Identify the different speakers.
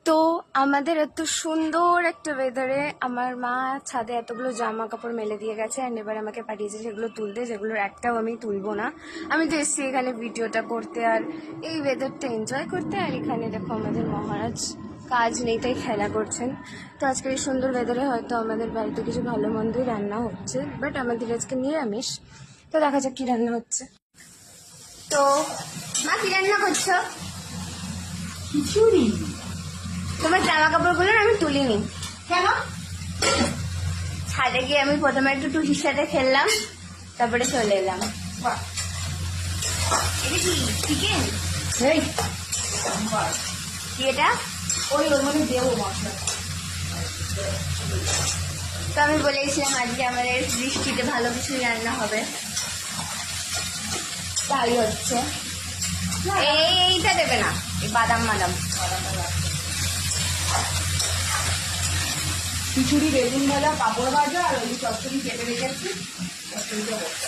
Speaker 1: তো আমাদের এত সুন্দর একটা ওয়েদারে আমার মা ছাদে এতগুলো জামা কাপড় মেলে দিয়ে গেছে, অ্যান্ড এবার আমাকে পাঠিয়েছে সেগুলো তুলতে, যেগুলোর একটাও আমি তুলবো না। আমি তো এসেছি এখানে ভিডিওটা করতে আর এই ওয়েদারটা এনজয় করতে। আর এখানে দেখো আমাদের মহারাজ কাজ নেই তাই খেলা করছেন। তো আজকে এই সুন্দর ওয়েদারে হয়তো আমাদের বাড়িতে কিছু ভালো মন্দই রান্না হচ্ছে, বাট আমাদের আজকে নিরামিষ। তো দেখা যাক কি রান্না হচ্ছে। তো মা কি রান্না করছো?
Speaker 2: খিচুড়ি।
Speaker 1: তোমার জামা কাপড়গুলো আমি তুলিনি
Speaker 2: কেন?
Speaker 1: ছাদে গিয়ে আমি প্রথমে একটু টুসির সাথে খেললাম, তারপরে চলে এলাম।
Speaker 2: বাহ,
Speaker 1: এটা কি চিকেন?
Speaker 2: এই
Speaker 1: কি এটা?
Speaker 2: ওই ওর মধ্যে দেবো মশলা।
Speaker 1: তো আমি বলেছিলাম আজকে আমাদের বৃষ্টিতে ভালো কিছু রান্না হবে, তাই হচ্ছে। এইটা দেবে না, এই বাদাম মাদাম।
Speaker 2: খিচুড়ি, বেগুন ভাজা, পাঁপড় ভাজা আর ওই চচ্চড়ি কেটে রেখেছি। চচ্চড়িটা বসে